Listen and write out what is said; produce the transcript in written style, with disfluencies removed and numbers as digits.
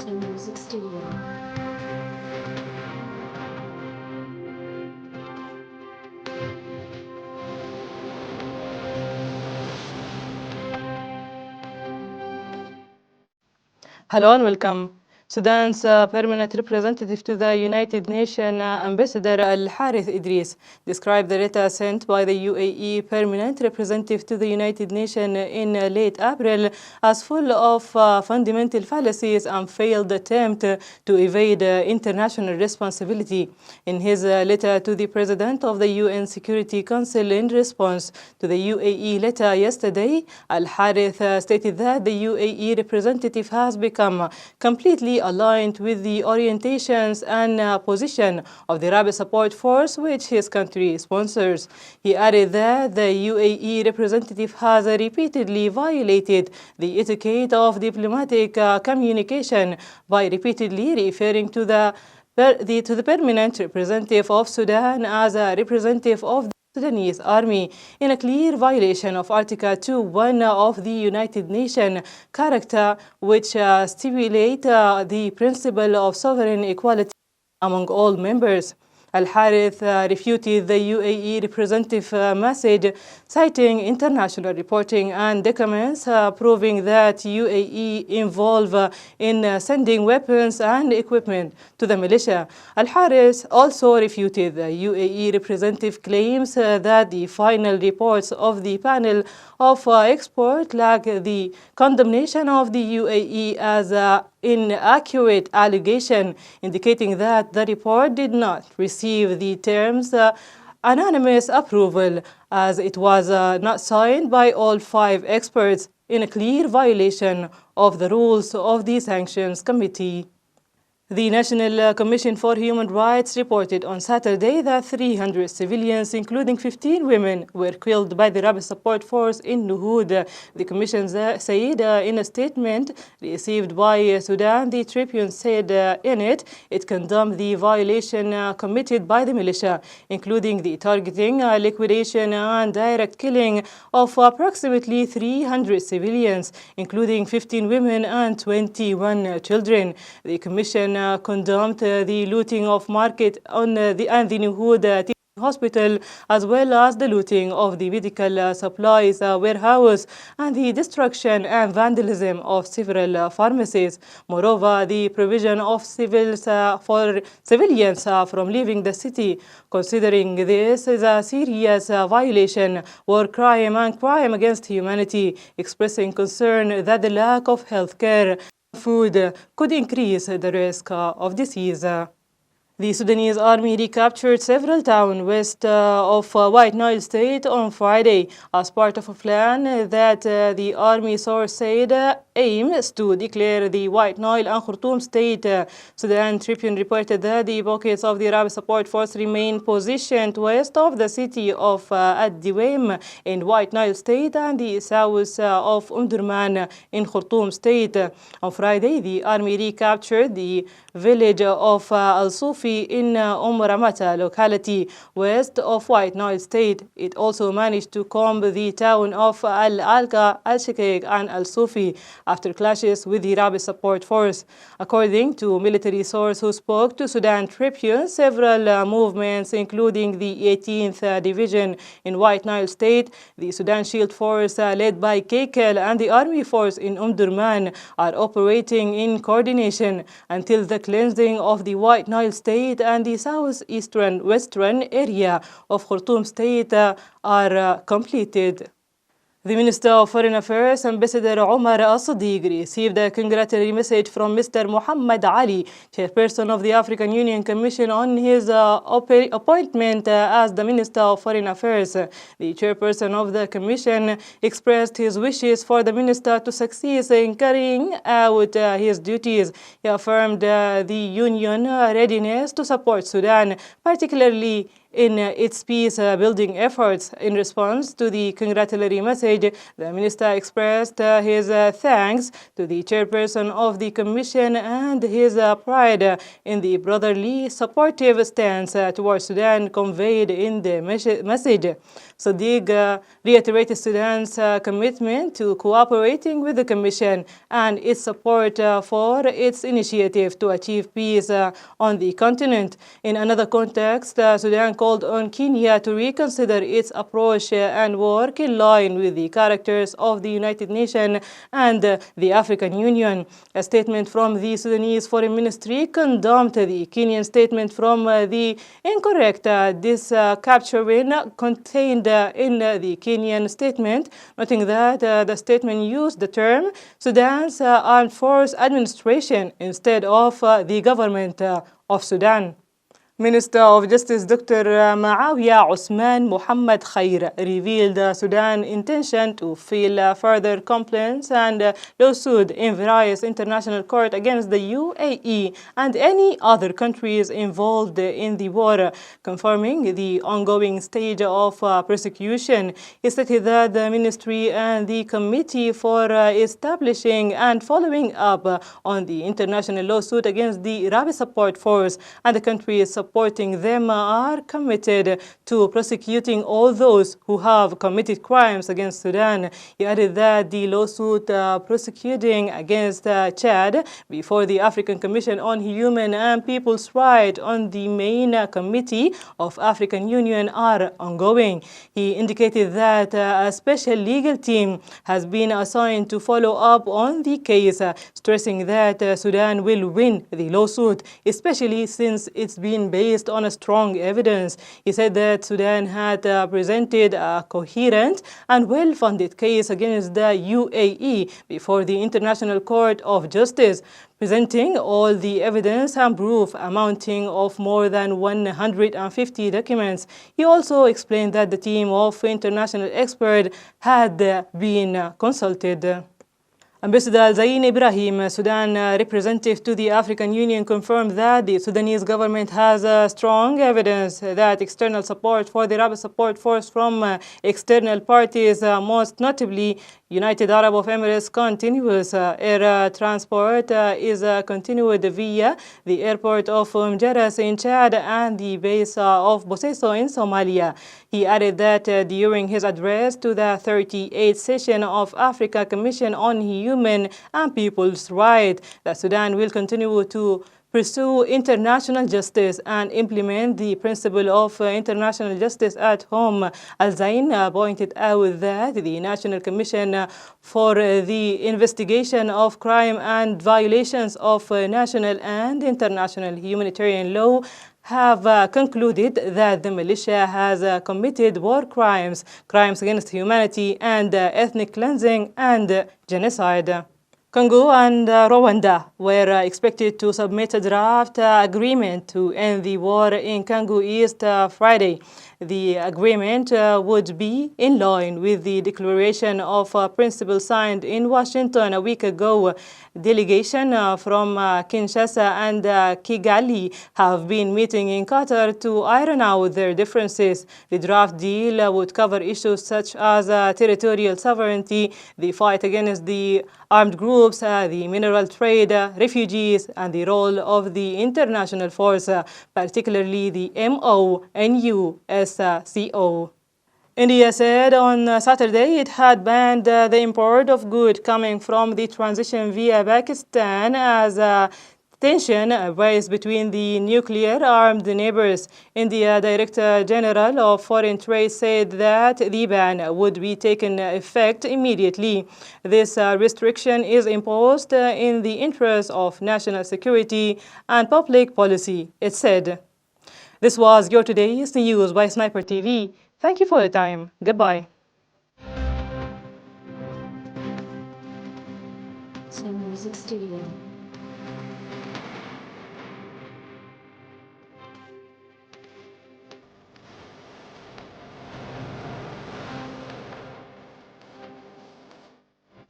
Music Studio. Hello and welcome. Sudan's permanent representative to the United Nations, Ambassador Al-Harith Idris, described the letter sent by the UAE permanent representative to the United Nations in late April as full of fundamental fallacies and failed attempt to evade international responsibility. In his letter to the President of the UN Security Council in response to the UAE letter yesterday, Al-Harith stated that the UAE representative has become completely aligned with the orientations and position of the Rapid Support Force, which his country sponsors. He added that the UAE representative has repeatedly violated the etiquette of diplomatic communication by repeatedly referring to the permanent representative of Sudan as a representative of the Sudanese army in a clear violation of Article 2.1 of the United Nations Charter, which stipulates the principle of sovereign equality among all members. Al-Harith refuted the UAE representative message, citing international reporting and documents proving that UAE involved in sending weapons and equipment to the militia. Al-Harith also refuted the UAE representative claims that the final reports of the panel of expert lack the condemnation of the UAE as inaccurate allegation, indicating that the report did not receive the terms unanimous approval as it was not signed by all 5 experts, in a clear violation of the rules of the Sanctions Committee. The National Commission for Human Rights reported on Saturday that 300 civilians, including 15 women, were killed by the Rapid Support Force in Nuhud. The Commission said in a statement received by Sudan, the Tribune said in it condemned the violation committed by the militia, including the targeting, liquidation, and direct killing of approximately 300 civilians, including 15 women and 21 children. The Commission condemned the looting of market on the Nuhud hospital, as well as the looting of the medical supplies warehouse and the destruction and vandalism of several pharmacies. Moreover, the provision of civils for civilians from leaving the city, considering this is a serious violation, war crime, and crime against humanity, expressing concern that the lack of health care food could increase the risk of disease. The Sudanese army recaptured several towns west of White Nile State on Friday as part of a plan that the army source said aims to declare the White Nile and Khartoum State. Sudan Tribune reported that the pockets of the Rapid Support Force remain positioned west of the city of Ad-Diwem in White Nile State and the south of Umdurman in Khartoum State. On Friday, the army recaptured the village of Al-Sufi in Ramata locality west of White Nile State. It also managed to comb the town of Al-Alqa, Al-Shakik, and Al-Sufi after clashes with the Rapid Support Force. According to military source who spoke to Sudan Tribune, several movements, including the 18th Division in White Nile State, the Sudan Shield Force led by Kekel, and the Army Force in Durman are operating in coordination until the cleansing of the White Nile State and the southeastern western area of Khartoum State are completed. The Minister of Foreign Affairs, Ambassador Omar Al-Sadiq, received a congratulatory message from Mr. Muhammad Ali, chairperson of the African Union Commission, on his appointment as the Minister of Foreign Affairs. The chairperson of the Commission expressed his wishes for the minister to succeed in carrying out his duties. He affirmed the Union readiness to support Sudan, particularly in its peace-building efforts. In response to the congratulatory message, the minister expressed his thanks to the chairperson of the commission and his pride in the brotherly, supportive stance towards Sudan conveyed in the message. Sadiq reiterated Sudan's commitment to cooperating with the Commission and its support for its initiative to achieve peace on the continent. In another context, Sudan called on Kenya to reconsider its approach and work in line with the characters of the United Nations and the African Union. A statement from the Sudanese Foreign Ministry condemned the Kenyan statement from the incorrect capturing contained in the Kenyan statement, noting that the statement used the term Sudan's Armed Force Administration instead of the government of Sudan. Minister of Justice Dr. Maawiya Usman Muhammad Khair revealed Sudan's intention to file further complaints and lawsuit in various international courts against the UAE and any other countries involved in the war, confirming the ongoing stage of prosecution. He stated that the ministry and the committee for establishing and following up on the international lawsuit against the Rapid Support Force and the countries supporting them are committed to prosecuting all those who have committed crimes against Sudan. He added that the lawsuit prosecuting against Chad before the African Commission on Human and People's Rights on the main committee of African Union are ongoing. He indicated that a special legal team has been assigned to follow up on the case, stressing that Sudan will win the lawsuit, especially since it's been based on a strong evidence. He said that Sudan had presented a coherent and well-funded case against the UAE before the International Court of Justice, presenting all the evidence and proof amounting of more than 150 documents. He also explained that the team of international experts had been consulted. Ambassador Zain Ibrahim, Sudan representative to the African Union, confirmed that the Sudanese government has strong evidence that external support for the Rapid Support Force from external parties, most notably United Arab Emirates, continuous air transport is continued via the airport of Mjaras in Chad and the base of Boseso in Somalia. He added that during his address to the 38th session of Africa Commission on Human and People's Rights, that Sudan will continue to pursue international justice and implement the principle of international justice at home. Al-Zain pointed out that the National Commission for the Investigation of Crime and Violations of National and International Humanitarian Law have concluded that the militia has committed war crimes, crimes against humanity, and ethnic cleansing and genocide. Congo and Rwanda were expected to submit a draft agreement to end the war in Congo East Friday. The agreement would be in line with the declaration of principle signed in Washington a week ago. Delegation from Kinshasa and Kigali have been meeting in Qatar to iron out their differences. The draft deal would cover issues such as territorial sovereignty, the fight against the armed groups, the mineral trade, refugees, and the role of the international force, particularly the MONUSCO. India said on Saturday it had banned the import of goods coming from the transition via Pakistan as tension rise between the nuclear-armed neighbors. India Director General of Foreign Trade said that the ban would be taken effect immediately. This restriction is imposed in the interest of national security and public policy, it said. This was your today's news by Sniper TV. Thank you for your time. Goodbye. Music Studio.